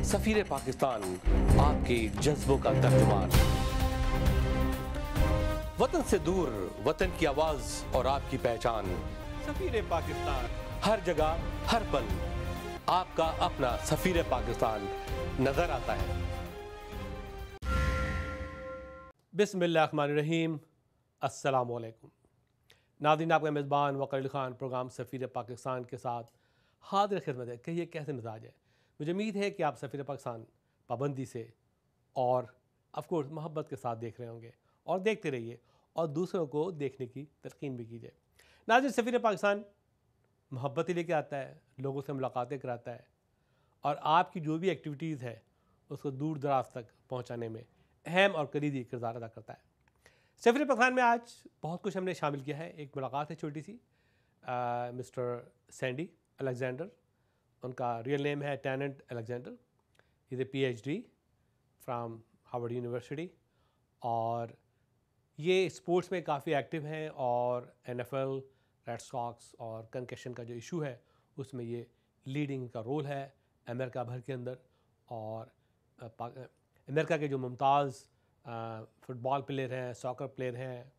सफीर पाकिस्तान, आपके जज्बों का तर्जुमान। वतन से दूर, वतन की आवाज और आपकी पहचान। सफीर पाकिस्तान, हर जगह हर पल आपका अपना सफीर पाकिस्तान नजर आता है। बिस्मिल्लाहिर्रहमानिर्रहीम, अस्सलामु अलैकुम। नाज़रीन, आपका मेज़बान वक़ील ख़ान प्रोग्राम सफ़ीर पाकिस्तान के साथ हाज़िर खिदमत है। कहिए कैसे मिजाज है। मुझे उम्मीद है कि आप सफ़ीर पाकिस्तान पाबंदी से और ऑफ़ कोर्स मोहब्बत के साथ देख रहे होंगे और देखते रहिए और दूसरों को देखने की तलक़ीन भी कीजिए। नाज़रीन, सफ़ीर पाकिस्तान मोहब्बत ही लेके आता है, लोगों से मुलाकातें कराता है और आपकी जो भी एक्टिविटीज़ है उसको दूर दराज तक पहुँचाने में अहम और कलीदी किरदार अदा करता है। सफ़ीर पाकिस्तान में आज बहुत कुछ हमने शामिल किया है। एक मुलाकात है छोटी सी मिस्टर सैंडी अलेक्जेंडर, उनका रियल नेम है Tennant Alexander. Is a PhD from Harvard University और ये स्पोर्ट्स में काफ़ी एक्टिव हैं और NFL, रेड सॉक्स और कंकशन का जो इशू है उसमें ये लीडिंग का रोल है अमेरिका भर के अंदर। और अमेरिका के जो मुमताज़ फुटबॉल प्लेयर हैं, सॉकर प्लेयर हैं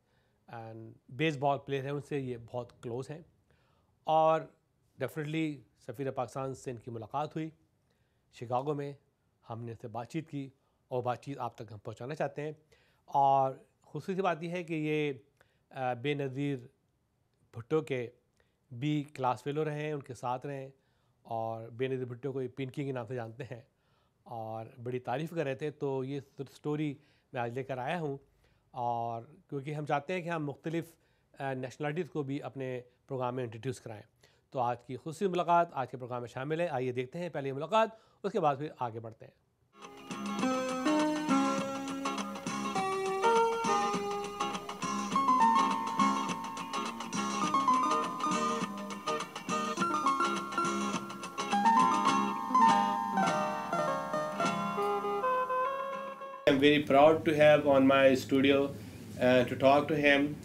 एंड बेसबॉल प्लेयर हैं, उनसे ये बहुत क्लोज़ हैं। और डेफिनेटली सफ़ीर पाकिस्तान से इनकी मुलाकात हुई शिकागो में, हमने इनसे बातचीत की और बातचीत आप तक हम पहुंचाना चाहते हैं। और खुशी सी बात यह है कि ये बेनज़ीर भुट्टो के B क्लास फेलो रहे हैं, उनके साथ रहे और बेनज़ीर भुट्टो को पिंकी के नाम से जानते हैं और बड़ी तारीफ़ कर रहे थे। तो ये स्टोरी मैं आज लेकर आया हूँ और क्योंकि हम चाहते हैं कि हम मुख्तलिफ़ नेशनलिटीज़ को भी अपने प्रोग्राम में इंट्रोड्यूस कराएं। तो आज की खुशी मुलाकात आज के प्रोग्राम में शामिल है। आइए देखते हैं पहले मुलाकात, उसके बाद फिर आगे बढ़ते हैं। I'm very proud to have on my studio to talk to him.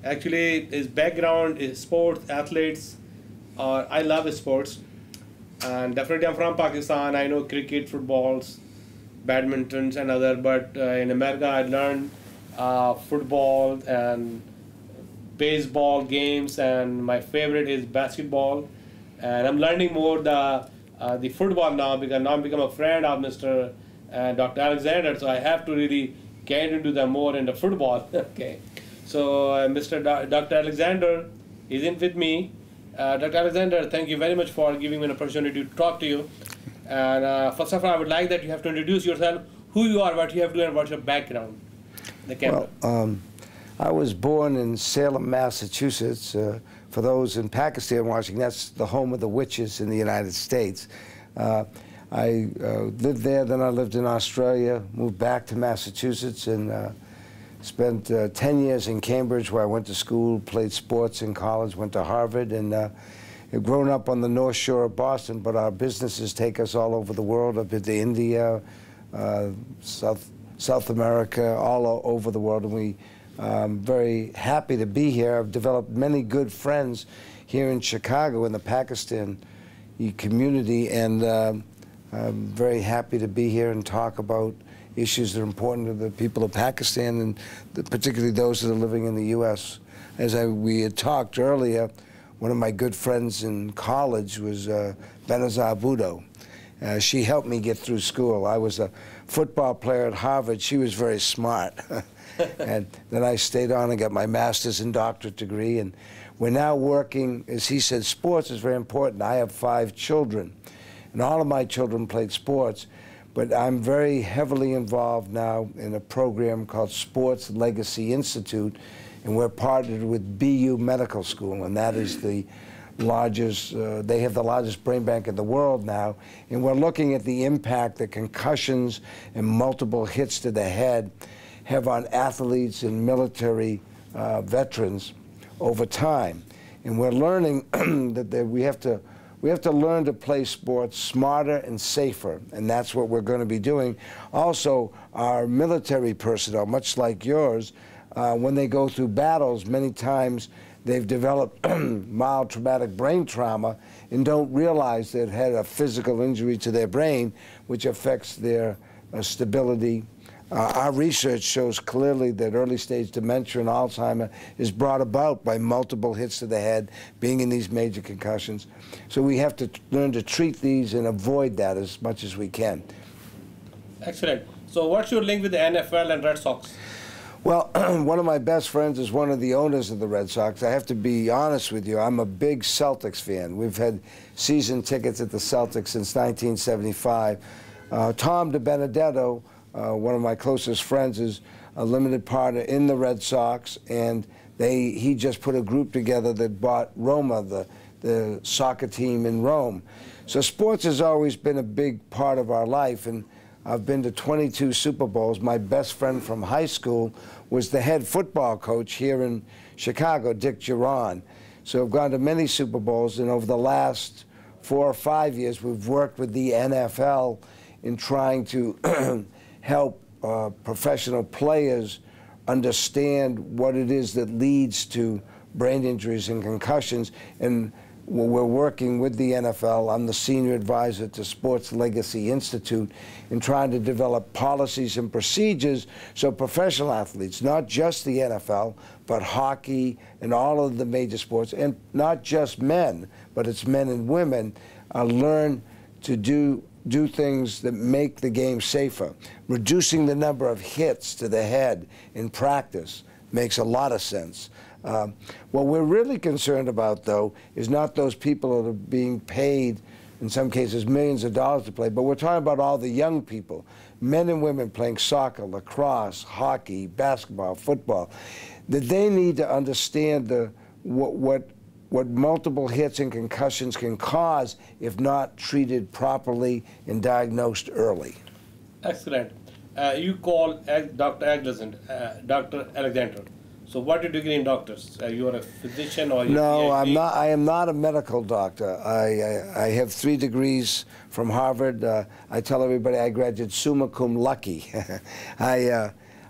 Actually, his background is sports, athletes, or I love sports. And definitely I'm from Pakistan. I know cricket, footballs, badmintons and other, but in America I learned football and baseball games, and my favorite is basketball. And I'm learning more the football now because now I'm become a friend of Mr. Dr. Alexander, so I have to really get into the more into football. Okay, so Dr. Alexander is in with me. Dr. Alexander, thank you very much for giving me an opportunity to talk to you. And first of all, I would like that you have to introduce yourself, who you are, what you have to do, and what's your background. The camera. Well, I was born in Salem, Massachusetts. For those in Pakistan watching, that's the home of the witches in the United States. I lived there, then I lived in Australia, moved back to Massachusetts, and spent 10 years in Cambridge where I went to school, played sports in college, went to Harvard, and had grown up on the North Shore of Boston, but our businesses take us all over the world. I've been to India, South America, all over the world, and I'm very happy to be here. I've developed many good friends here in Chicago in the Pakistan community, and I'm very happy to be here and talk about issues that are important to the people of Pakistan and particularly those that are living in the U.S. As we had talked earlier, one of my good friends in college was Benazir Bhutto. She helped me get through school. I was a football player at Harvard. She was very smart. And then I stayed on and got my master's and doctorate degree. And we're now working, as he said, sports is very important. I have 5 children. And all of my children played sports, but I'm very heavily involved now in a program called Sports Legacy Institute, and we're partnered with BU Medical School, and that is the largest, they have the largest brain bank in the world now, and we're looking at the impact that concussions and multiple hits to the head have on athletes and military veterans over time. And we're learning that we have to learn to play sports smarter and safer, and that's what we're going to be doing. Also, our military personnel, much like yours, when they go through battles, many times they've developed mild traumatic brain trauma and don't realize they've had a physical injury to their brain, which affects their stability. Our research shows clearly that early-stage dementia and Alzheimer is brought about by multiple hits to the head, being in these major concussions. So we have to learn to treat these and avoid that as much as we can. Excellent. So what's your link with the NFL and Red Sox? Well, one of my best friends is one of the owners of the Red Sox. I have to be honest with you, I'm a big Celtics fan. We've had season tickets at the Celtics since 1975. Tom DiBenedetto, one of my closest friends, is a limited partner in the Red Sox, and he just put a group together that bought Roma, the soccer team in Rome. So sports has always been a big part of our life, and I've been to 22 Super Bowls. My best friend from high school was the head football coach here in Chicago, Dick Giron. So I've gone to many Super Bowls, and over the last 4 or 5 years, we've worked with the NFL in trying to help professional players understand what it is that leads to brain injuries and concussions. And we're working with the NFL. I'm the senior advisor to Sports Legacy Institute in trying to develop policies and procedures so professional athletes, not just the NFL, but hockey and all of the major sports, and not just men, but it's men and women, learn to do things that make the game safer. Reducing the number of hits to the head in practice makes a lot of sense. What we're really concerned about, though, is not those people that are being paid, in some cases, millions of dollars to play, but we're talking about all the young people, men and women playing soccer, lacrosse, hockey, basketball, football, that they need to understand what multiple hits and concussions can cause if not treated properly and diagnosed early. Excellent. You call Dr. Dr. Alexander. So what do you degree in doctors? You are a physician or No, PhD? I'm not. I am not a medical doctor. I have 3 degrees from Harvard. I tell everybody I graduated summa cum laude.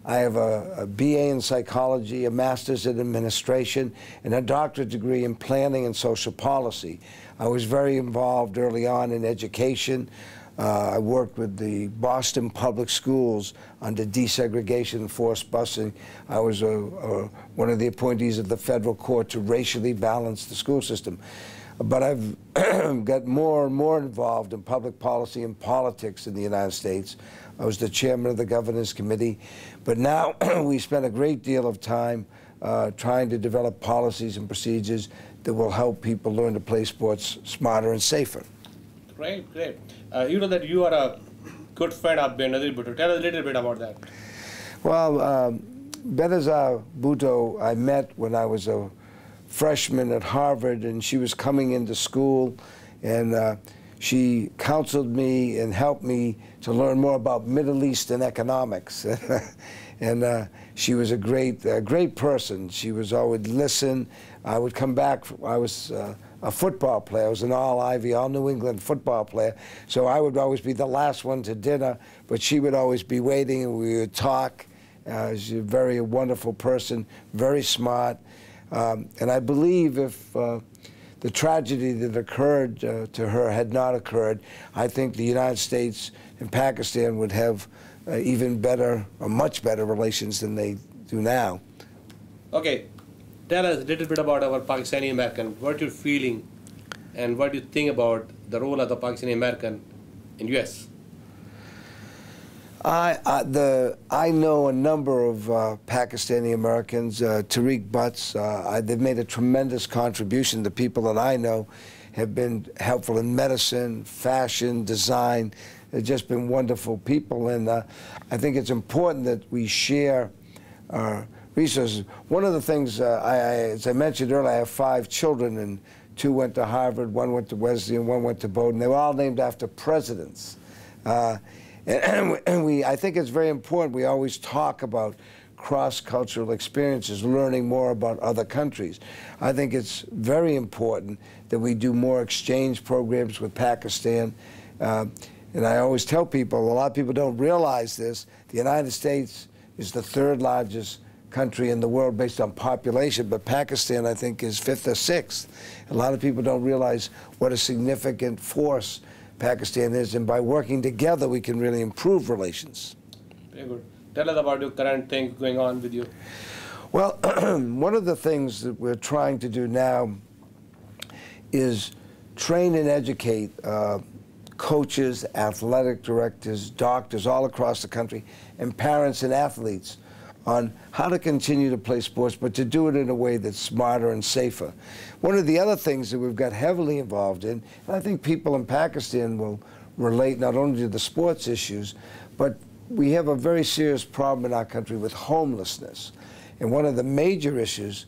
I have a BA in psychology, a master's in administration, and a doctorate degree in planning and social policy. I was very involved early on in education. I worked with the Boston Public Schools under desegregation and forced busing. I was one of the appointees of the federal court to racially balance the school system. But I've got more and more involved in public policy and politics in the United States. I was the chairman of the Governor's Committee. But now we spend a great deal of time trying to develop policies and procedures that will help people learn to play sports smarter and safer. Great, great. You know that you are a good friend of Benazir Bhutto. Tell us a little bit about that. Well, Benazir Bhutto I met when I was a freshman at Harvard, and she was coming into school, and she counseled me and helped me to learn more about Middle Eastern economics. And she was a great person. She was always listen. I would come back. I was a football player. I was an all-Ivy, all-New England football player. So I would always be the last one to dinner, but she would always be waiting, and we would talk. She's a very wonderful person, very smart. And I believe if the tragedy that occurred to her had not occurred, I think the United States and Pakistan would have even better, or much better relations than they do now. Okay, tell us a little bit about our Pakistani American. What you're feeling, and what do you think about the role of the Pakistani American in U.S.? I know a number of Pakistani Americans. Tariq Butts, they've made a tremendous contribution. The people that I know have been helpful in medicine, fashion, design. They've just been wonderful people, and I think it's important that we share our resources. One of the things, as I mentioned earlier, I have 5 children, and 2 went to Harvard, 1 went to Wesleyan, 1 went to Bowdoin. They were all named after presidents. And I think it's very important we always talk about cross-cultural experiences, learning more about other countries. I think it's very important that we do more exchange programs with Pakistan. And I always tell people, a lot of people don't realize this, the United States is the 3rd largest country in the world based on population, but Pakistan, I think, is 5th or 6th. A lot of people don't realize what a significant force Pakistan is, and by working together, we can really improve relations. Very good. Tell us about your current thing going on with you. Well, one of the things that we're trying to do now is train and educate coaches, athletic directors, doctors all across the country, and parents and athletes on how to continue to play sports, but to do it in a way that's smarter and safer. One of the other things that we've got heavily involved in, and I think people in Pakistan will relate not only to the sports issues, but we have a very serious problem in our country with homelessness. And one of the major issues,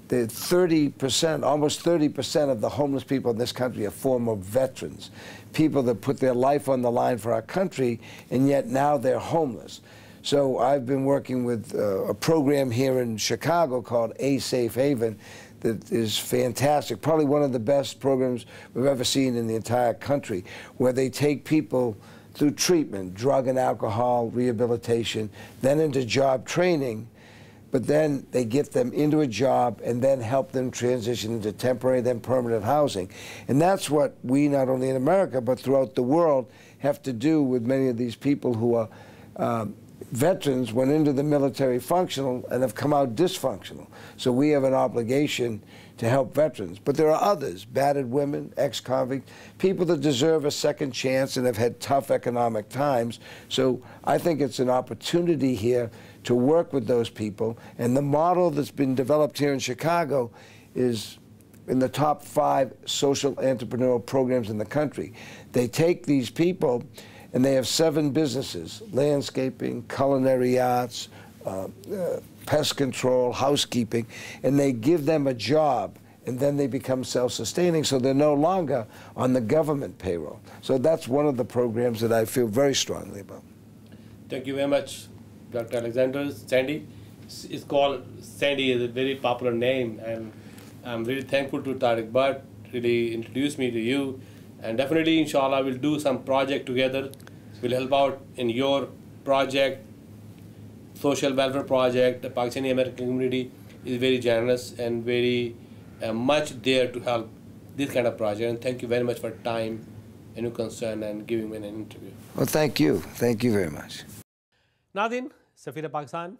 that 30%, almost 30% of the homeless people in this country are former veterans, people that put their life on the line for our country, and yet now they're homeless. So I've been working with a program here in Chicago called A Safe Haven that is fantastic, probably one of the best programs we've ever seen in the entire country, where they take people through treatment, drug and alcohol rehabilitation, then into job training, but then they get them into a job and then help them transition into temporary, then permanent housing. And that's what we, not only in America, but throughout the world, have to do with many of these people who are veterans, went into the military functional and have come out dysfunctional. So we have an obligation to help veterans. But there are others, battered women, ex-convicts, people that deserve a second chance and have had tough economic times. So I think it's an opportunity here to work with those people. And the model that's been developed here in Chicago is in the top 5 social entrepreneurial programs in the country. They take these people and they have 7 businesses: landscaping, culinary arts, pest control, housekeeping, and they give them a job, and then they become self-sustaining, so they're no longer on the government payroll. So that's one of the programs that I feel very strongly about. Thank you very much, Dr. Alexander. Sandy, it's called Sandy, is a very popular name, and I'm really thankful to Tariq Bhatt, really introduced me to you, and definitely, inshallah, we'll do some project together. We'll help out in your project, social welfare project. The Pakistani American community is very generous and very much there to help this kind of project. And thank you very much for your time and your concern and giving me an interview. Well, thank you. Thank you very much. नादिन, सफ़ीर पाकिस्तान,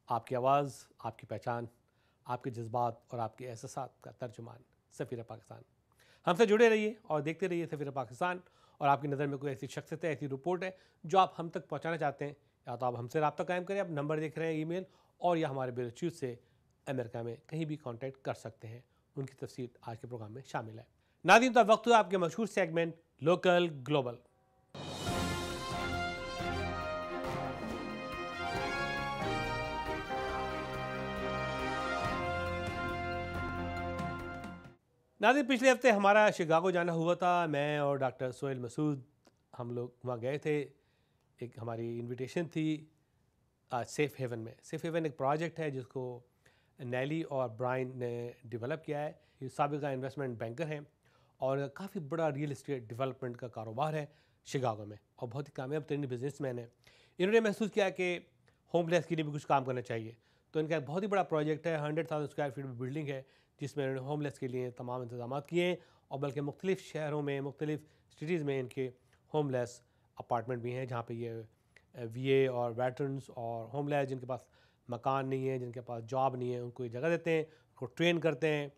आपकी आवाज़, आपकी पहचान, आपके जज्बात और आपके एहसासात का तर्जुमान सफ़ीर पाकिस्तान। हमसे जुड़े रहिए और देखते रहिए सफ़ीर पाकिस्तान। और आपकी नज़र में कोई ऐसी शख्सियत है, ऐसी रिपोर्ट है जो आप हम तक पहुंचाना चाहते हैं, या तो आप हमसे रब्ता कायम करें, आप नंबर देख रहे हैं, ईमेल, और या हमारे ब्यूरो से अमेरिका में कहीं भी कांटेक्ट कर सकते हैं। उनकी तफसील आज के प्रोग्राम में शामिल है। नादिन, तो वक्त हुआ आपके मशहूर सेगमेंट लोकल ग्लोबल। नादिन, पिछले हफ्ते हमारा शिकागो जाना हुआ था। मैं और डॉक्टर सोहेल मसूद हम लोग वहाँ गए थे। एक हमारी इनविटेशन थी सेफ़ हेवन में। सेफ़ हेवन एक प्रोजेक्ट है जिसको नेली और ब्रायन ने डेवलप किया है। ये साबिक़ा इन्वेस्टमेंट बैंकर हैं और काफ़ी बड़ा रियल इस्टेट डेवलपमेंट का कारोबार है शिकागो में, और बहुत ही कामयाब तरीन बिजनेसमैन है। इन्होंने महसूस किया कि होमलेस के लिए भी कुछ काम करना चाहिए, तो इनका एक बहुत ही बड़ा प्रोजेक्ट है। 100,000 स्क्वायर फीट में बिल्डिंग है जिसमें इन्होंने होमलेस के लिए तमाम इंतजाम किए हैं, और बल्कि मुख्तलिफ़ शहरों में, मुख्तलिफ़ सिटीज़ में इनके होमलेस अपार्टमेंट भी हैं, जहाँ पे ये VA और वेटरन्स और होमलेस जिनके पास मकान नहीं है, जिनके पास जॉब नहीं है, उनको ये जगह देते हैं, उनको ट्रेन करते हैं।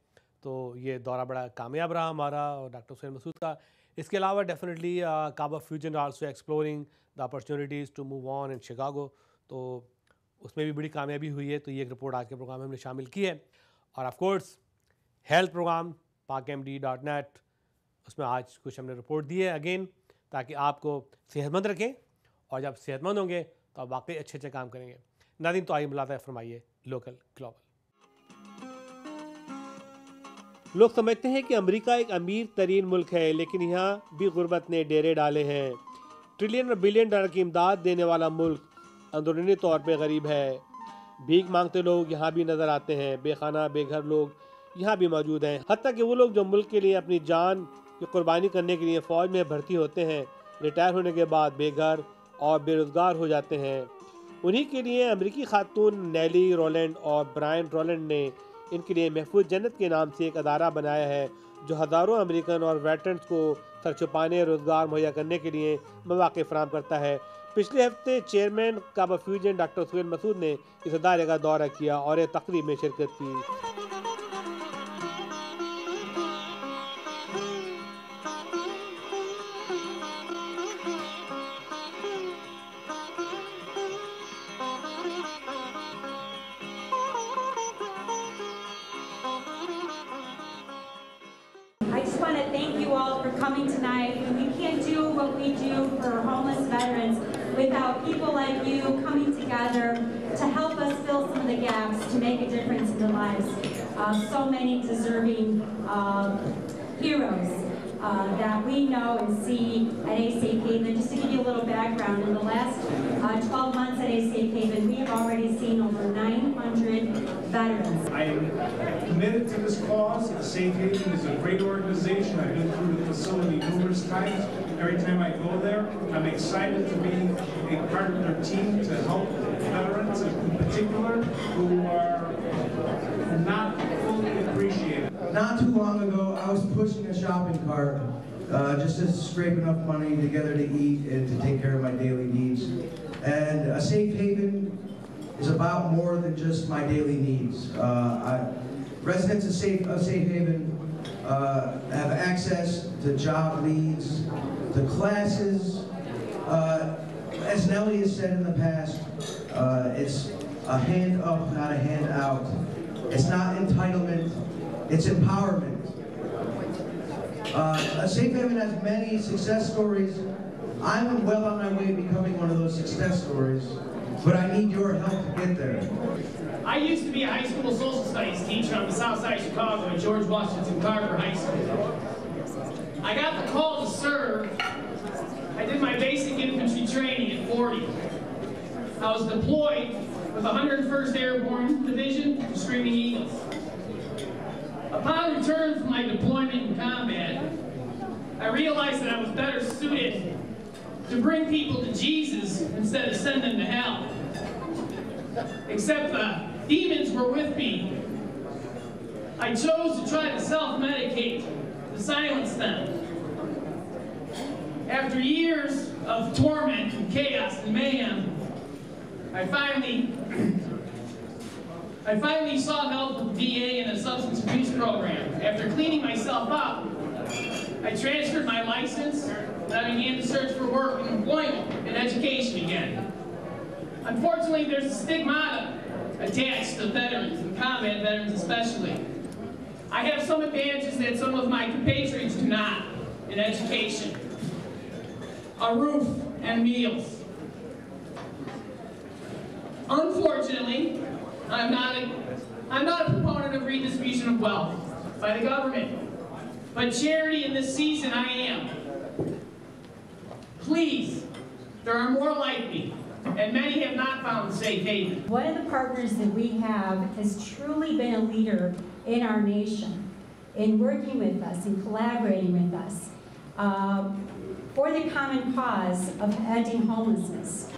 तो ये दौरा बड़ा कामयाब रहा हमारा और डॉक्टर सोहेल मसूद का। इसके अलावा डेफिनेटली काबा fusion also exploring the opportunities to move on in Chicago, तो उसमें भी बड़ी कामयाबी हुई है। तो ये एक रिपोर्ट आज के प्रोग्राम में हमने शामिल की है। और of course health programme pakmd.net, उसमें आज कुछ हमने रिपोर्ट दी है अगेन, ताकि आपको सेहतमंद रखें, और जब सेहतमंद होंगे तो आप वाकई अच्छे अच्छे काम करेंगे। नादिन, तो आइए बुलाता है, फरमाइए लोकल ग्लोबल। लोग समझते हैं कि अमेरिका एक अमीर तरीन मुल्क है, लेकिन यहाँ भी गुर्बत ने डेरे डाले हैं। ट्रिलियन और बिलियन डॉलर की इमदाद देने वाला मुल्क अंदरूनी तौर पे गरीब है। भीख मांगते लोग यहाँ भी नज़र आते हैं। बेखाना बेघर लोग यहाँ भी मौजूद हैं। हत्ता कि वो लोग जो मुल्क के लिए अपनी जान की कुर्बानी करने के लिए फ़ौज में भर्ती होते हैं, रिटायर होने के बाद बेघर और बेरोज़गार हो जाते हैं। उन्हीं के लिए अमेरिकी खातून नेली रोलैंड और ब्रायन रोलैंड ने इनके लिए महफूज जन्नत के नाम से एक अदारा बनाया है जो हज़ारों अमेरिकन और वेटरन्स को सर छुपाने रोज़गार मुहैया करने के लिए मौक़े फराहम करता है। पिछले हफ्ते चेयरमैन काबा फ्यूजन डॉक्टर सुहेल मसूद ने इस अदारे का दौरा किया और एक तकरीब में शिरकत की। I just want to thank you all for coming tonight. We can't do what we do for homeless veterans without people like you coming together to help us fill some of the gaps to make a difference in the lives of so many deserving heroes that we know and see at A Safe Haven. Just to give you a little background, in the last 12 months at A Safe Haven, we have already seen over 900 veterans. I am committed to this cause. Safe Haven is a great organization. I've been through the facility numerous times. Every time I go there, I'm excited to be a part of their team to help veterans in particular who are not fully appreciated. Not too long ago, I was pushing a shopping cart just to scrape enough money together to eat and to take care of my daily needs. And a Safe Haven is about more than just my daily needs. Residents of Safe Haven have access to job leads, to classes. As Nellie has said in the past, it's a hand up, not a hand out. It's not entitlement, it's empowerment. A Safe Haven has many success stories. I'm well on my way to becoming one of those success stories, but I need your help to get there. I used to be a high school social studies teacher on the south side of Chicago at George Washington Carver High School. I got the call to serve. I did my basic infantry training at 40. I was deployed with the 101st Airborne Division, Screaming Eagles. Upon return from my deployment in combat, I realized that I was better suited to bring people to Jesus instead of send them to hell. Except the demons were with me. I chose to try to self-medicate, to silence them. After years of torment and chaos and mayhem, I finally sought help with the VA in a substance abuse program. After cleaning myself up, I transferred my license and I began to search for work and employment and education again. Unfortunately, there's a stigmata attached to veterans, and combat veterans especially. I have some advantages that some of my compatriots do not in education. A roof and meals. Unfortunately, I'm not a proponent of redistribution of wealth by the government, but charity in this season I am. Please, there are more like me, and many have not found Safe Haven. One of the partners that we have has truly been a leader in our nation, in working with us and collaborating with us for the common cause of ending homelessness.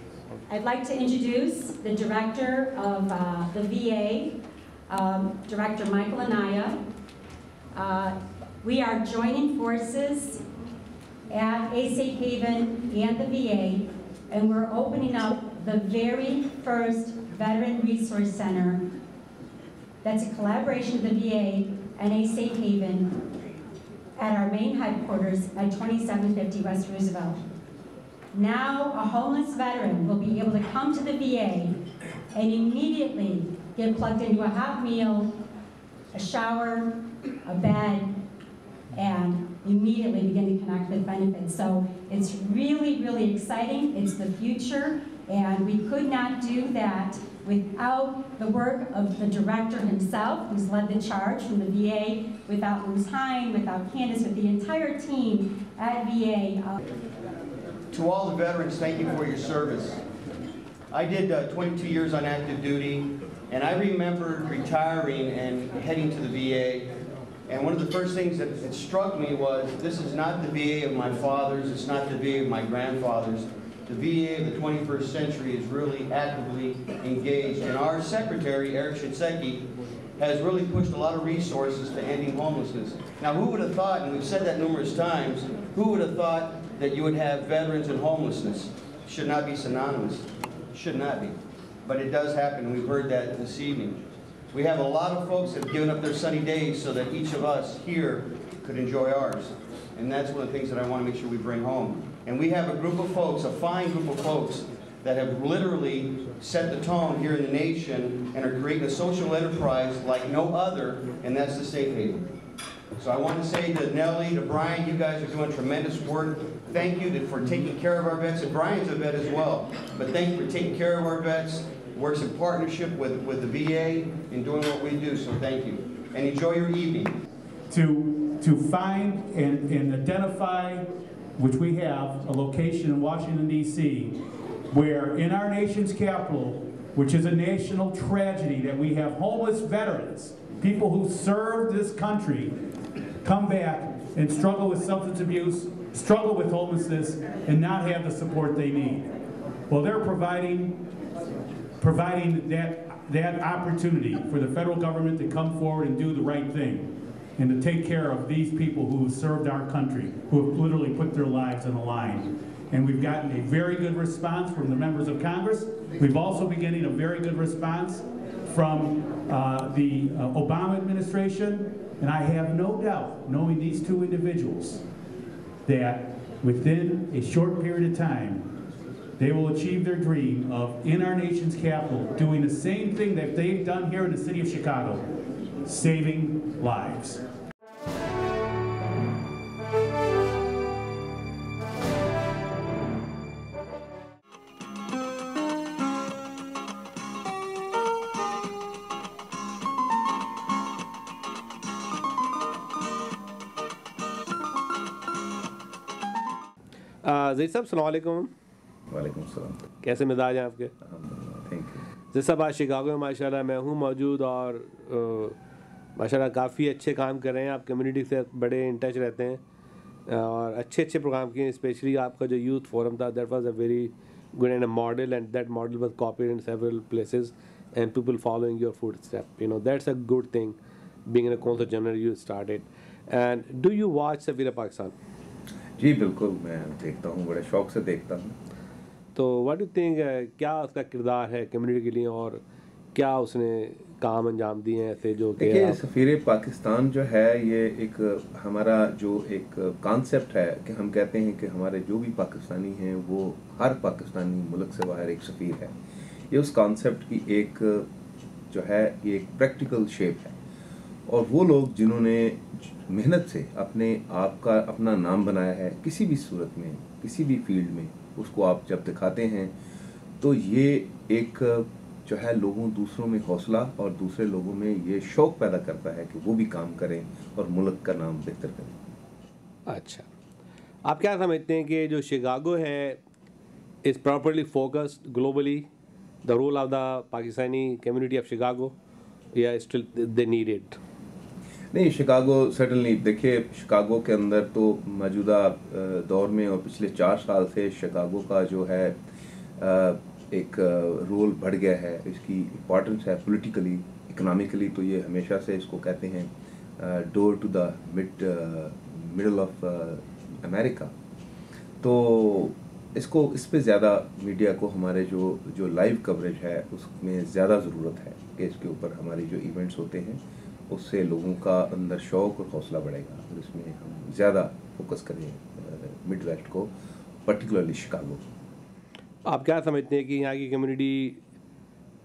I'd like to introduce the director of the VA, Director Michael Anaya. We are joining forces at A Safe Haven and the VA, and we're opening up the very first Veteran Resource Center that's a collaboration of the VA and A Safe Haven at our main headquarters at 2750 West Roosevelt. Now a homeless veteran will be able to come to the VA and immediately get plugged into a hot meal, a shower, a bed, and immediately begin to connect with benefits. So it's really, really exciting. It's the future, and we could not do that without the work of the director himself, who's led the charge from the VA, without Luz Hine, without Candace, with the entire team at VA. To all the veterans, thank you for your service. I did 22 years on active duty, and I remember retiring and heading to the VA, and one of the first things that struck me was, this is not the VA of my fathers, it's not the VA of my grandfathers, the VA of the 21st century is really actively engaged. And our secretary, Eric Shinseki, has really pushed a lot of resources to ending homelessness. Now, who would have thought, and we've said that numerous times, who would have thought that you would have veterans and homelessness? Should not be synonymous. Should not be. But it does happen, and we've heard that this evening. We have a lot of folks that have given up their sunny days so that each of us here could enjoy ours. And that's one of the things that I want to make sure we bring home. And we have a group of folks, a fine group of folks, that have literally set the tone here in the nation and are creating a social enterprise like no other, and that's the Safe Haven. So I want to say to Nellie, to Brian, you guys are doing tremendous work. Thank you for taking care of our vets, and Brian's a vet as well. But thank you for taking care of our vets, works in partnership with the VA in doing what we do, so thank you. And enjoy your evening. To find and identify, which we have, a location in Washington, D.C., where in our nation's capital, which is a national tragedy, that we have homeless veterans, people who served this country, come back and struggle with substance abuse, struggle with homelessness, and not have the support they need. Well, they're providing that opportunity for the federal government to come forward and do the right thing, and to take care of these people who have served our country, who have literally put their lives on the line. And we've gotten a very good response from the members of Congress. We've also been getting a very good response from the Obama administration. And I have no doubt, knowing these two individuals, that within a short period of time, they will achieve their dream of, in our nation's capital, doing the same thing that they've done here in the city of Chicago, saving lives. ज़ैद साहब अस्सलाम वालेकुम। वालेकुम सलाम। कैसे मिजाज हैं आपके? Thank you. ज़ैद साहब आज शिकागो में माशाल्लाह मैं हूँ मौजूद, और माशाल्लाह काफ़ी अच्छे काम कर रहे हैं। आप कम्युनिटी से बड़े इन टच रहते हैं और अच्छे अच्छे प्रोग्राम किए हैं। स्पेशली आपका जो यूथ फोरम था, that was a very good and a model, and that model was copied in several places and people following your foot step. You know that's a good thing being in a consul general you started. And do you watch सफीर पाकिस्तान? जी बिल्कुल, मैं देखता हूँ, बड़े शौक से देखता हूँ। तो व्हाट डू थिंक, क्या उसका किरदार है कम्युनिटी के लिए, और क्या उसने काम अंजाम दिए हैं ऐसे जो? देखिए, सफ़ीर पाकिस्तान जो है, ये एक हमारा जो एक कॉन्सेप्ट है कि हम कहते हैं कि हमारे जो भी पाकिस्तानी हैं वो हर पाकिस्तानी मुल्क से बाहर एक सफ़ीर है। ये उस कॉन्सेप्ट की एक जो है ये एक प्रैक्टिकल शेप है, और वो लोग जिन्होंने मेहनत से अपने आप का अपना नाम बनाया है किसी भी सूरत में, किसी भी फील्ड में, उसको आप जब दिखाते हैं तो ये एक जो है लोगों दूसरों में हौसला और दूसरे लोगों में ये शौक़ पैदा करता है कि वो भी काम करें और मुल्क का नाम बेहतर करें। अच्छा, आप क्या समझते हैं कि जो शिकागो है is properly focused globally, the role of the Pakistani community of Chicago, या स्टिल दे नीड इट? नहीं, शिकागो सर्टनली, देखिए शिकागो के अंदर तो मौजूदा दौर में और पिछले 4 साल से शिकागो का जो है एक रोल बढ़ गया है, इसकी इम्पॉर्टेंस है पॉलिटिकली, इकोनॉमिकली। तो ये हमेशा से इसको कहते हैं door to the middle of America. तो इसको इस पे ज़्यादा मीडिया को हमारे जो लाइव कवरेज है उसमें ज़्यादा ज़रूरत है कि इसके ऊपर हमारी जो इवेंट्स होते हैं उससे लोगों का अंदर शौक़ और हौसला बढ़ेगा, और इसमें हम ज़्यादा फोकस करें मिड वेस्ट को, पर्टिकुलरली शिकागो। आप क्या समझते हैं कि यहाँ की कम्युनिटी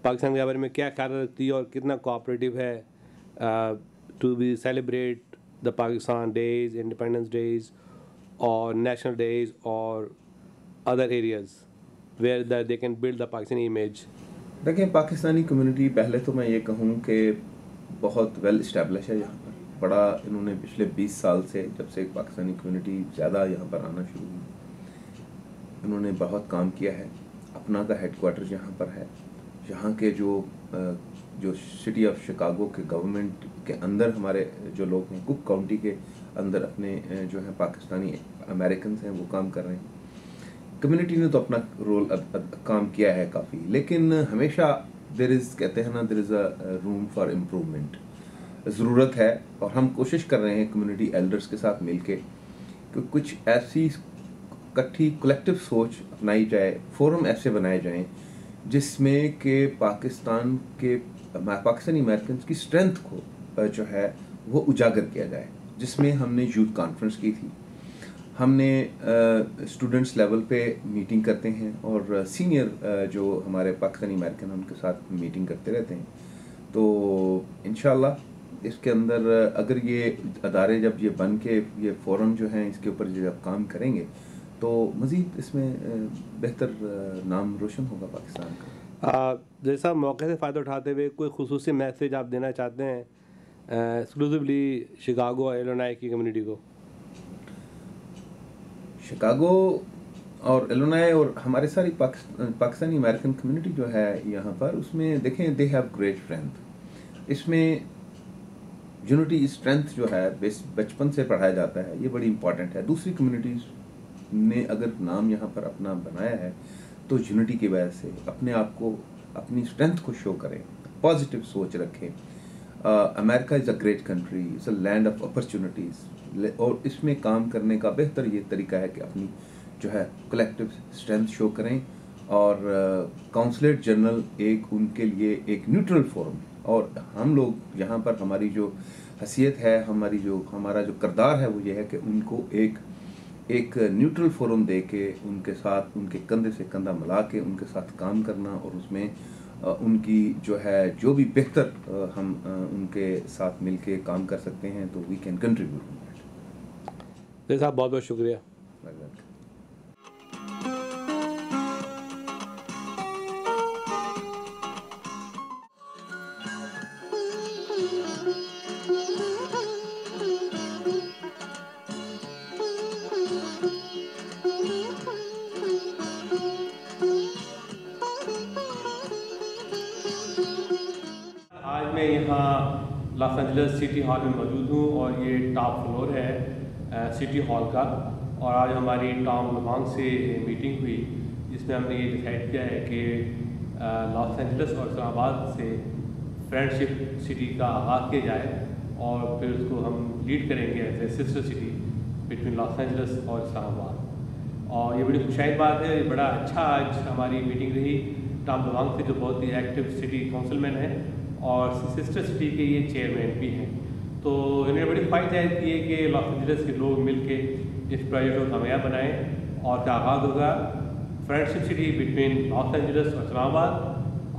पाकिस्तान के बारे में क्या ख्याल रखती है और कितना कोऑपरेटिव है to be celebrate the Pakistan days, independence days और नेशनल डेज और other areas where they can build the Pakistani image? देखिए, पाकिस्तानी कम्युनिटी पहले तो मैं ये कहूँ कि बहुत वेल इस्टेब्लिश है यहाँ पर। बड़ा इन्होंने पिछले 20 साल से, जब से पाकिस्तानी कम्युनिटी ज़्यादा यहाँ पर आना शुरू हुई, इन्होंने बहुत काम किया है। अपना का हेडक्वार्टर यहाँ पर है। यहाँ के जो सिटी ऑफ शिकागो के गवर्नमेंट के अंदर हमारे जो लोग हैं, कुक काउंटी के अंदर अपने जो हैं पाकिस्तानी अमेरिकन हैं वो काम कर रहे हैं। कम्युनिटी ने तो अपना रोल काम किया है काफ़ी, लेकिन हमेशा कहते हैं ना, there is a room for improvement, ज़रूरत है। और हम कोशिश कर रहे हैं कम्युनिटी एल्डर्स के साथ मिलके कि कुछ ऐसी इकट्ठी कलेक्टिव सोच अपनाई जाए, फोरम ऐसे बनाए जाएं जिसमें कि पाकिस्तानी अमेरिकन की स्ट्रेंथ को जो है वो उजागर किया जाए। जिसमें हमने यूथ कॉन्फ्रेंस की थी, हमने स्टूडेंट्स लेवल पे मीटिंग करते हैं और सीनियर जो हमारे पाकिस्तानी अमेरिकन उनके साथ मीटिंग करते रहते हैं। तो इंशाल्लाह इसके अंदर अगर ये अदारे जब ये बन के ये फोरम जो हैं इसके ऊपर जब काम करेंगे तो मज़ीद इसमें बेहतर नाम रोशन होगा पाकिस्तान का। जैसा मौके से फ़ायदा उठाते हुए कोई खुसूसी मैसेज आप देना चाहते हैं एक्सक्लूसिवली शिकागो और इलिनॉय की कम्युनिटी को? शिकागो और इलिनॉय और हमारे सारी पाकिस्तानी अमेरिकन कम्युनिटी जो है यहाँ पर, उसमें देखें दे हैव ग्रेट स्ट्रेंथ। इसमें यूनिटी स्ट्रेंथ जो है बचपन से पढ़ाया जाता है, ये बड़ी इंपॉर्टेंट है। दूसरी कम्युनिटीज़ ने अगर नाम यहाँ पर अपना बनाया है तो यूनिटी की वजह से अपने आप को, अपनी स्ट्रेंथ को शो करें, पॉजिटिव सोच रखें। America is a great country, is a land of opportunities, और इसमें काम करने का बेहतर ये तरीका है कि अपनी जो है कलेक्टिव स्ट्रेंथ शो करें। और काउंसलेट जनरल एक उनके लिए एक न्यूट्रल फोरम है, और हम लोग यहाँ पर हमारी जो हैसियत है, हमारा जो किरदार है वो ये है कि उनको एक न्यूट्रल फोरम दे के उनके साथ, उनके कंधे से कंधा मिला के उनके साथ काम करना, और उसमें उनकी जो है जो भी बेहतर हम उनके साथ मिलके काम कर सकते हैं तो वी कैन कंट्रीब्यूट। जैसा बहुत बहुत शुक्रिया। आज मैं यहाँ लॉस एंजलिस सिटी हॉल में मौजूद हूँ और ये टॉप फ्लोर है सिटी हॉल का। और आज हमारी टॉम लुबांग से मीटिंग हुई जिसमें हमने ये डिसाइड किया है कि लॉस एंजलिस और इस्लामाबाद से फ्रेंडशिप सिटी का आगाज़ किया जाए और फिर उसको हम लीड करेंगे as a sister city between Los Angeles Islamabad. और ये बड़ी खुशाइद बात है, बड़ा अच्छा आज हमारी मीटिंग रही टॉम लुबांग से जो बहुत ही एक्टिव सिटी काउंसिलमैन है और सिस्टर सिटी के ये चेयरमैन भी हैं। तो इन्होंने बड़ी ख्वाहिश जाहिर की है कि लॉस एंजलिस के लोग मिलके इस प्रोजेक्ट को कामयाब बनाएं और का आगाज़ होगा friendship city between Los Angeles Islamabad.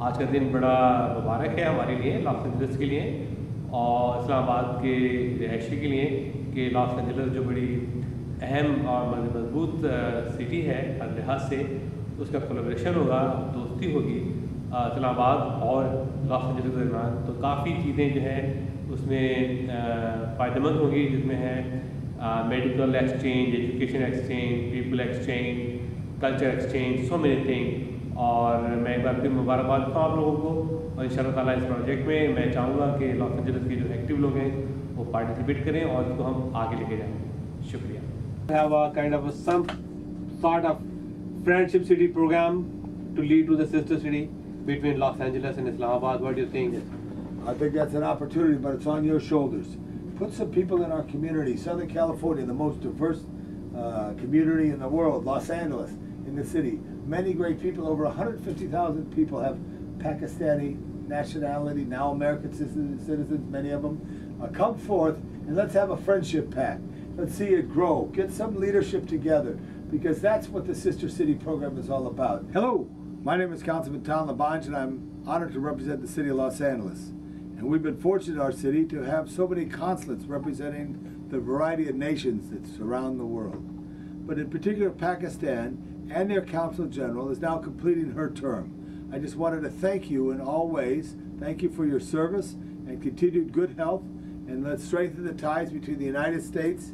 आज का दिन बड़ा मुबारक है हमारे लिए, लॉस एंजलिस के लिए और इस्लामाबाद के रहायशी के लिए कि लॉस एंजलिस जो बड़ी अहम और मजबूत सिटी है हर लिहाज से, उसका कोलैबोरेशन होगा, दोस्ती होगी इस्लामाबाद और लॉस एंजलिस के दरमियान। तो काफ़ी चीज़ें जो हैं उसमें फ़ायदेमंद होगी, जिसमें है medical exchange, education exchange, people exchange, culture exchange, so many thing. और मैं एक बार फिर मुबारकबाद देता हूँ आप लोगों को और इंशाअल्लाह ताला इस प्रोजेक्ट में मैं चाहूँगा कि लॉस एंजलिस के जो एक्टिव लोग हैं वो पार्टिसिपेट करें और इसको हम आगे लेके जाएंगे। शुक्रिया। Have a kind of some sort of friendship city program to lead to the sister city between Los Angeles and Islamabad. What do you think? I think that's an opportunity, but it's on your shoulders. Put some people in our community. Southern California, the most diverse community in the world. Los Angeles, in the city. Many great people. Over 150,000 people have Pakistani nationality, now American citizens, many of them. Come forth and let's have a friendship pact. Let's see it grow. Get some leadership together, because that's what the Sister City program is all about. Hello, my name is Councilman Tom Labange, and I'm honored to represent the city of Los Angeles. And we've been fortunate in our city to have so many consulates representing the variety of nations that surround the world. But in particular, Pakistan and their Consul General is now completing her term. I just wanted to thank you in all ways. Thank you for your service and continued good health. And let's strengthen the ties between the United States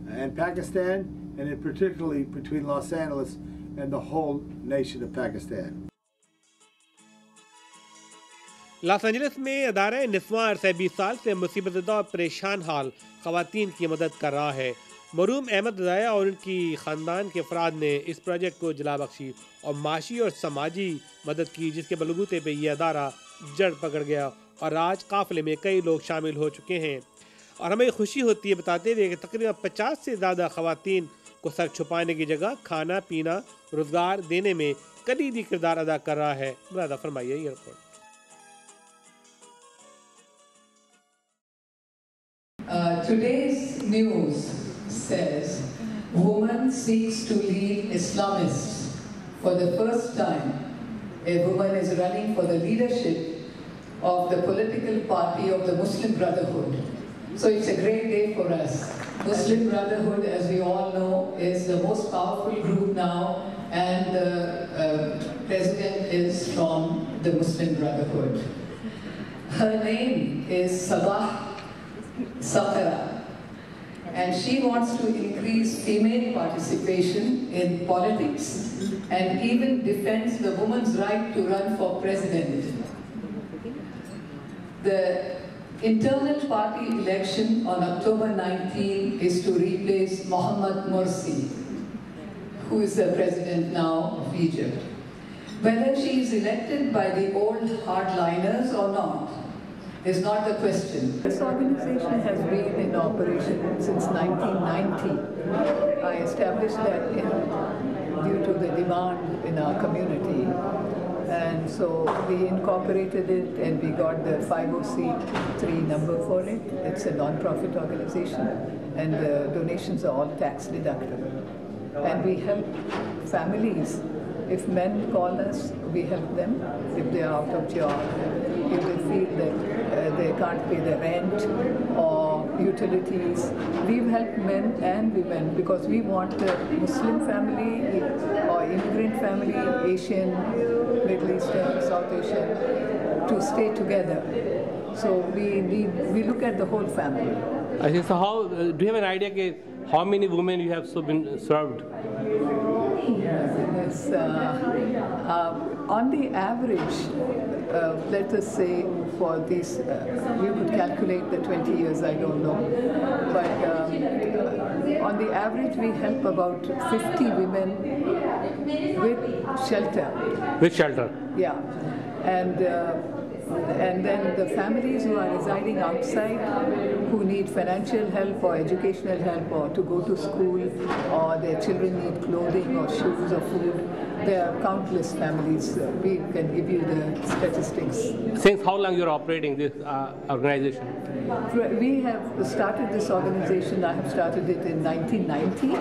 and Pakistan, and in particularly between Los Angeles and the whole nation of Pakistan. Los Angeles में अदारा निस्वां अरसे 20 साल से मुसीबतज़दा और परेशान हाल ख़वातीन की मदद कर रहा है मरूम अहमद रज़ाया और उनकी ख़ानदान के अफराद ने इस प्रोजेक्ट को जला बख्शी और माशी और समाजी मदद की, जिसके बलबूते पे ये अदारा जड़ पकड़ गया और आज काफ़िले में कई लोग शामिल हो चुके हैं। और हमें खुशी होती है बताते हुए कि तकरीबन 50 से ज़्यादा ख़वातीन को सर छुपाने की जगह खाना पीना रोज़गार देने में कलीदी किरदार अदा कर रहा है। मुरादा फरमाइए ये report. Today's news says woman seeks to lead Islamists. For the first time, a woman is running for the leadership of the political party of the Muslim Brotherhood. So it's a great day for us. Muslim Brotherhood, as we all know, is the most powerful group now, and the president is from the Muslim Brotherhood. Her name is Sabah Sakara, and she wants to increase female participation in politics and even defends the woman's right to run for president. The internal party election on October 19 is to replace Mohammad Morsi, who is the president now of Egypt. Whether she is elected by the old hardliners or not is not the question. This organization has been in operation since 1990. I established that due to the demand in our community. And so we incorporated it and we got the 50C3 number for it. It's a non-profit organization and the donations are all tax deductible. And we help families. If men call us, we help them if they are out of job, if they feel that they can't pay the rent or utilities. We've helped men and women because we want the Muslim family or immigrant family, Asian, Middle Eastern, South Asian, to stay together. So we look at the whole family. I think so. How do you have an idea how many women you have been served? Yes, on the average, let us say for these, we could calculate the 20 years, I don't know, but on the average we help about 50 women with shelter. With shelter? Yeah, and then the families who are residing outside, who need financial help or educational help or to go to school, or their children need clothing or shoes or food. There are countless families. We can give you the statistics. Since how long you're operating this organization? We have started this organization, I have started it in 1990,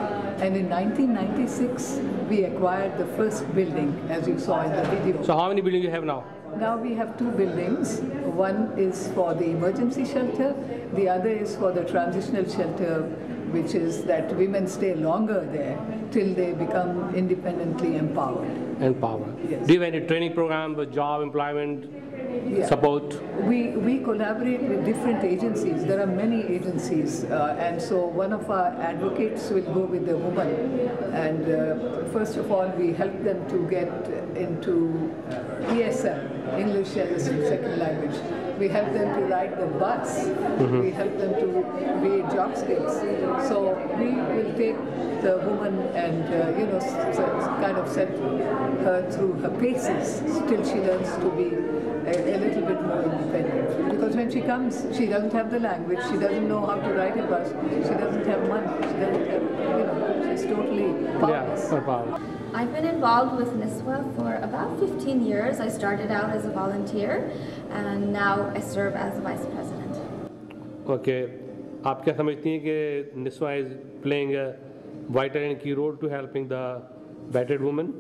and in 1996 we acquired the first building, as you saw in the video. So how many buildings you have now? Now we have 2 buildings. One is for the emergency shelter, the other is for the transitional shelter, which is that women stay longer there till they become independently empowered. Yes. Do you have any training program with job, employment, support? We collaborate with different agencies. There are many agencies, and so one of our advocates will go with the woman, and first of all we help them to get into ESL, English as a second language. We help them to ride the bus. We help them to read job skills. So we will take the woman and kind of set her through her paces till she learns to be a little bit more independent. Because when she comes, she doesn't have the language, she doesn't know how to ride a bus, she doesn't have money, she doesn't have, she's totally powerless. Yeah, I've been involved with NISWA for about 15 years. I started out as a volunteer and now I serve as vice president. Okay. आप क्या समझती हैं कि NISWA is playing a vital and key role to helping the battered woman?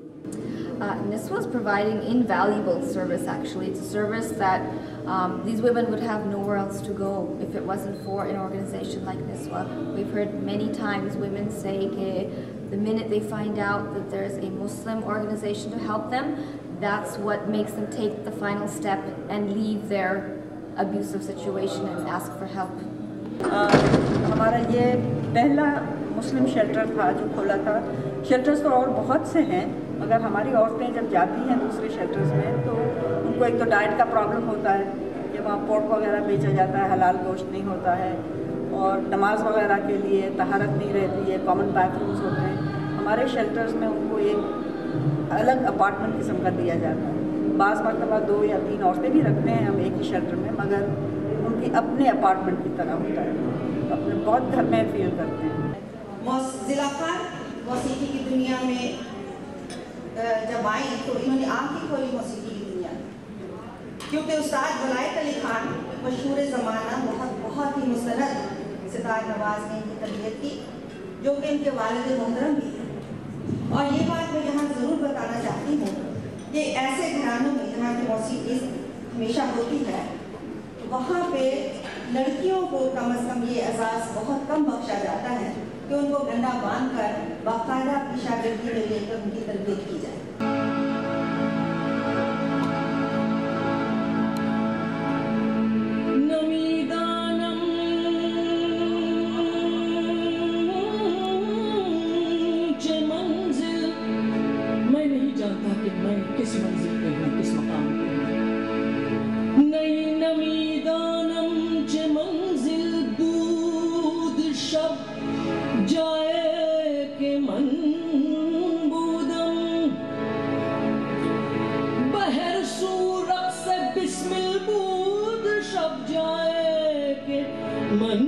NISWA is providing invaluable service actually. It's a service that these women would have nowhere else to go if it wasn't for an organization like NISWA. We've heard many times women say that the minute they find out that there's a Muslim organization to help them, that's what makes them take the final step and leave their abusive situation and ask for help. हमारा ये पहला मुस्लिम shelter था जो खोला था. Shelters तो और बहुत से हैं, मगर हमारी औरतें जब जाती हैं दूसरे शेल्टर्स में तो उनको एक तो डाइट का प्रॉब्लम होता है कि वहाँ पोर्क वगैरह बेचा जाता है, हलाल गोश्त नहीं होता है, और नमाज वगैरह के लिए तहारत नहीं रहती है, कॉमन बाथरूम्स होते हैं। हमारे शेल्टर्स में उनको एक अलग अपार्टमेंट किस्म का दिया जाता है। बाज़ मरतबा 2 या 3 औरतें भी रखते हैं हम एक ही शेल्टर में, मगर उनकी अपने अपार्टमेंट की तरह होता है, अपने बहुत घर में फील करते हैं। ज़िला खान मौसीकी की दुनिया में जब आई तो इन्होंने आँखें खोली मौसीकी की दुनिया में, क्योंकि उस्ताद वलायत अली खान मशहूर ज़माना बहुत ही मुस्तनद सितार नवाज ने इनकी तरबियत की, जो कि इनके वालिद मोहतरम भी हैं। और ये बात मैं यहाँ ज़रूर बताना चाहती हूँ कि ऐसे घरानों में जहाँ की मौसीकी हमेशा होती है, वहाँ पे लड़कियों को कम अज़ कम ये एहसास बहुत कम बख्शा जाता है कि उनको गंडा बांध कर बाकायदा अपनी शागिर्दी में लेकर उनकी तरबियत की जाए। मैं नहीं जानता कि मैं किस मंजिल पे हूँ, किस मकाम पे हूँ। नई नमी दानम चे मंजिल दूध शब जाए के मन बूदम बहर सूरत से बिस्मिल बूद शब जाए के मन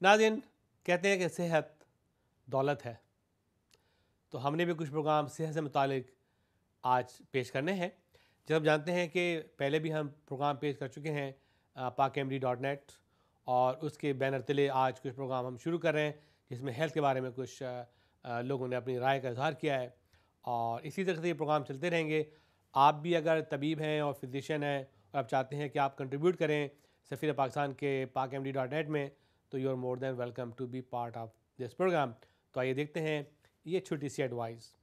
नाज़रीन, कहते हैं कि सेहत दौलत है, तो हमने भी कुछ प्रोग्राम सेहत से मुतालिक आज पेश करने हैं। जब आप जानते हैं कि पहले भी हम प्रोग्राम पेश कर चुके हैं pakmd.net, और उसके बैनर तले आज कुछ प्रोग्राम हम शुरू कर रहे हैं जिसमें हेल्थ के बारे में कुछ लोगों ने अपनी राय का इजहार किया है, और इसी तरह से ये प्रोग्राम चलते रहेंगे। आप भी अगर तबीब हैं और फिजिशियन हैं और आप चाहते हैं कि आप कंट्रीब्यूट करें सफ़ीर पाकिस्तान के pakmd.net में, तो you are more than welcome to be part of this program. तो आइए देखते हैं ये छोटी सी advice.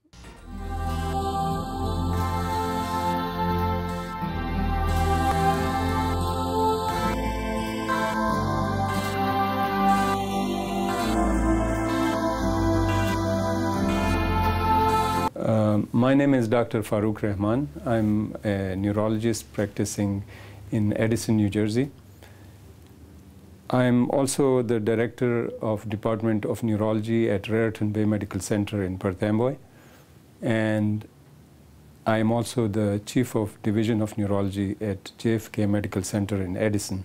My name is Dr. Farooq Rahman. I'm a neurologist practicing in Edison, New Jersey. I'm also the director of Department of Neurology at Raritan Bay Medical Center in Perth Amboy, and I am also the chief of Division of Neurology at JFK Medical Center in Edison.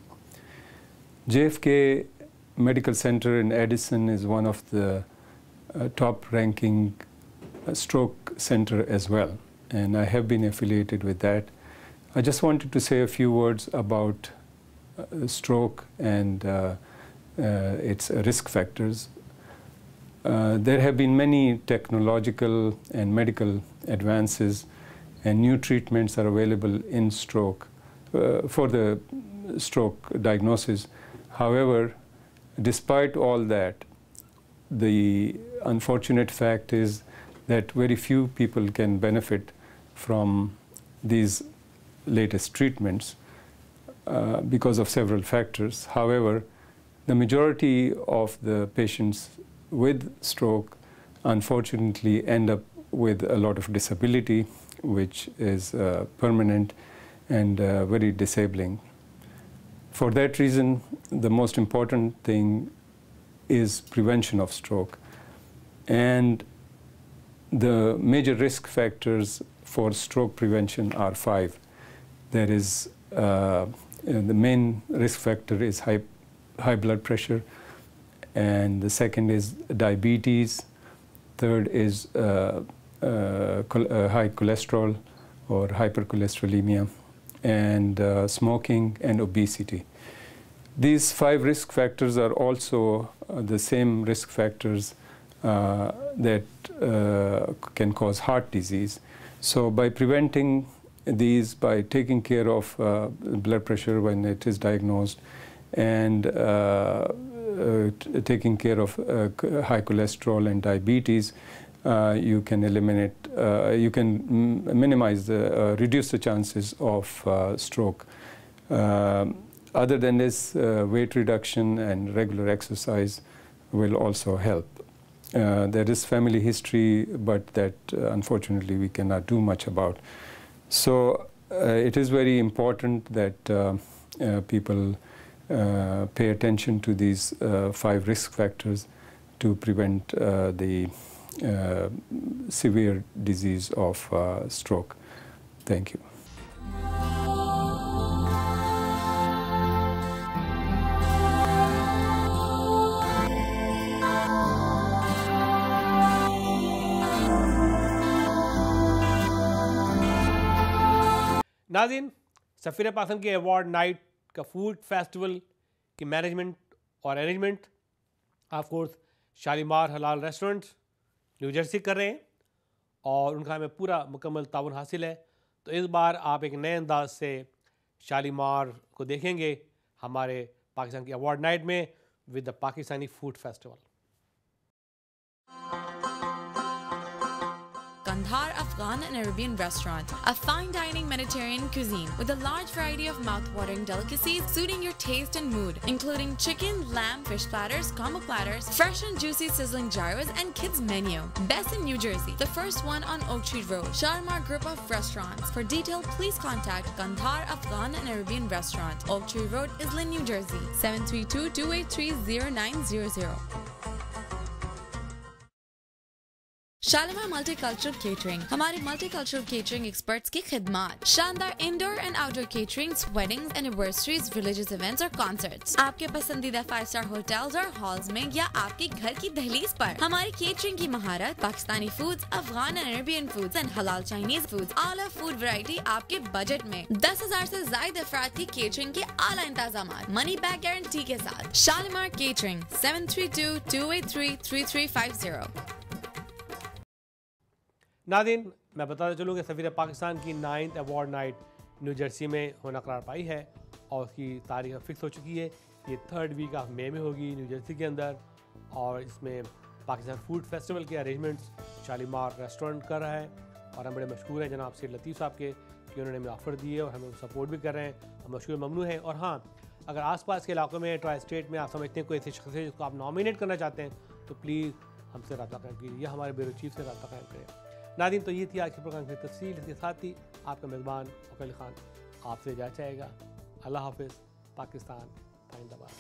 JFK Medical Center in Edison is one of the top-ranking stroke center as well, and I have been affiliated with that. I just wanted to say a few words about stroke and its risk factors. There have been many technological and medical advances, and new treatments are available in stroke for the stroke diagnosis. However, despite all that, the unfortunate fact is that very few people can benefit from these latest treatments because of several factors. However, the majority of the patients with stroke unfortunately end up with a lot of disability, which is permanent and very disabling. For that reason, the most important thing is prevention of stroke. And the major risk factors for stroke prevention are 5. There is the main risk factor is high blood pressure, and the second is diabetes. Third is high cholesterol or hypercholesterolemia, and smoking and obesity. These 5 risk factors are also the same risk factors that can cause heart disease. So by preventing these, by taking care of blood pressure when it is diagnosed, and taking care of high cholesterol and diabetes, you can eliminate, you can minimize reduce the chances of stroke. Other than this, weight reduction and regular exercise will also help. There is family history, but that unfortunately we cannot do much about. So it is very important that people pay attention to these 5 risk factors to prevent the severe disease of stroke. Thank you. नाज़रीन, सफ़ीर पाकिस्तान के award night का food festival की management और arrangement of course Shalimar हलाल restaurant new Jersey कर रहे हैं, और उनका हमें पूरा मुकम्मल ताउन हासिल है। तो इस बार आप एक नए अंदाज से शालीमार को देखेंगे हमारे पाकिस्तान की अवार्ड नाइट में with the Pakistani food festival. Kandahar Afghan and Arabian restaurant, a fine dining Mediterranean cuisine with a large variety of mouth-watering delicacies suiting your taste and mood, including chicken, lamb, fish platters, combo platters, fresh and juicy sizzling gyros, and kids menu. Best in New Jersey, the first one on Oak Tree Road. Shalimar Group of Restaurants. For detail, please contact Kandahar Afghan and Arabian restaurant, Oak Tree Road, Islin, New Jersey, 732-283-0900. Shalimar multicultural catering, हमारे multicultural catering experts की खिदमत, शानदार indoor and outdoor caterings, weddings, anniversaries, religious events और concerts, आपके पसंदीदा 5 star hotels और halls में या आपके घर की दहलीज पर। हमारी केटरिंग की महारत, Pakistani foods, Afghan and Arabian foods and हलाल चाइनीज फूड्स, आला फूड वैरायटी आपके बजट में। 10,000 से ज्यादा अफराद की केटरिंग के आला इंतजाम, मनी बैक गारंटी के साथ। शालीमार केटरिंग 732-283-3350। नादिन, मैं बताता चलूँ कि सफ़ीर पाकिस्तान की 9th award night new Jersey में होना करार पाई है और उसकी तारीख फिक्स हो चुकी है। ये 3rd वीक ऑफ मई में होगी न्यू जर्सी के अंदर, और इसमें पाकिस्तान फूड फेस्टिवल के अरेंजमेंट्स शालीमार रेस्टोरेंट कर रहा है और हम बड़े मशहूर हैं जनाब सैयद लतीफ़ साहब के कि उन्होंने हमें ऑफ़र दिए और हमें सपोर्ट भी कर रहे हैं। हम मशहूर ममनू हैं। और हाँ, अगर आसपास के इलाकों में ट्राई स्टेट में आप समझते हैं कोई ऐसी शख्स है जिसको आप नॉमिनेट करना चाहते हैं तो प्लीज़ हमसे रब्ता कायम कीजिए या हमारे ब्यूरो चीफ से रब्ता कायम करें। नादिन, तो ये थी आज के प्रोग्राम की तफसील। इसके साथ ही आपका मेज़बान वकील खान आपसे इजाज़त चाहेगा। अल्लाह हाफ़िज़। पाकिस्तान जिंदाबाद।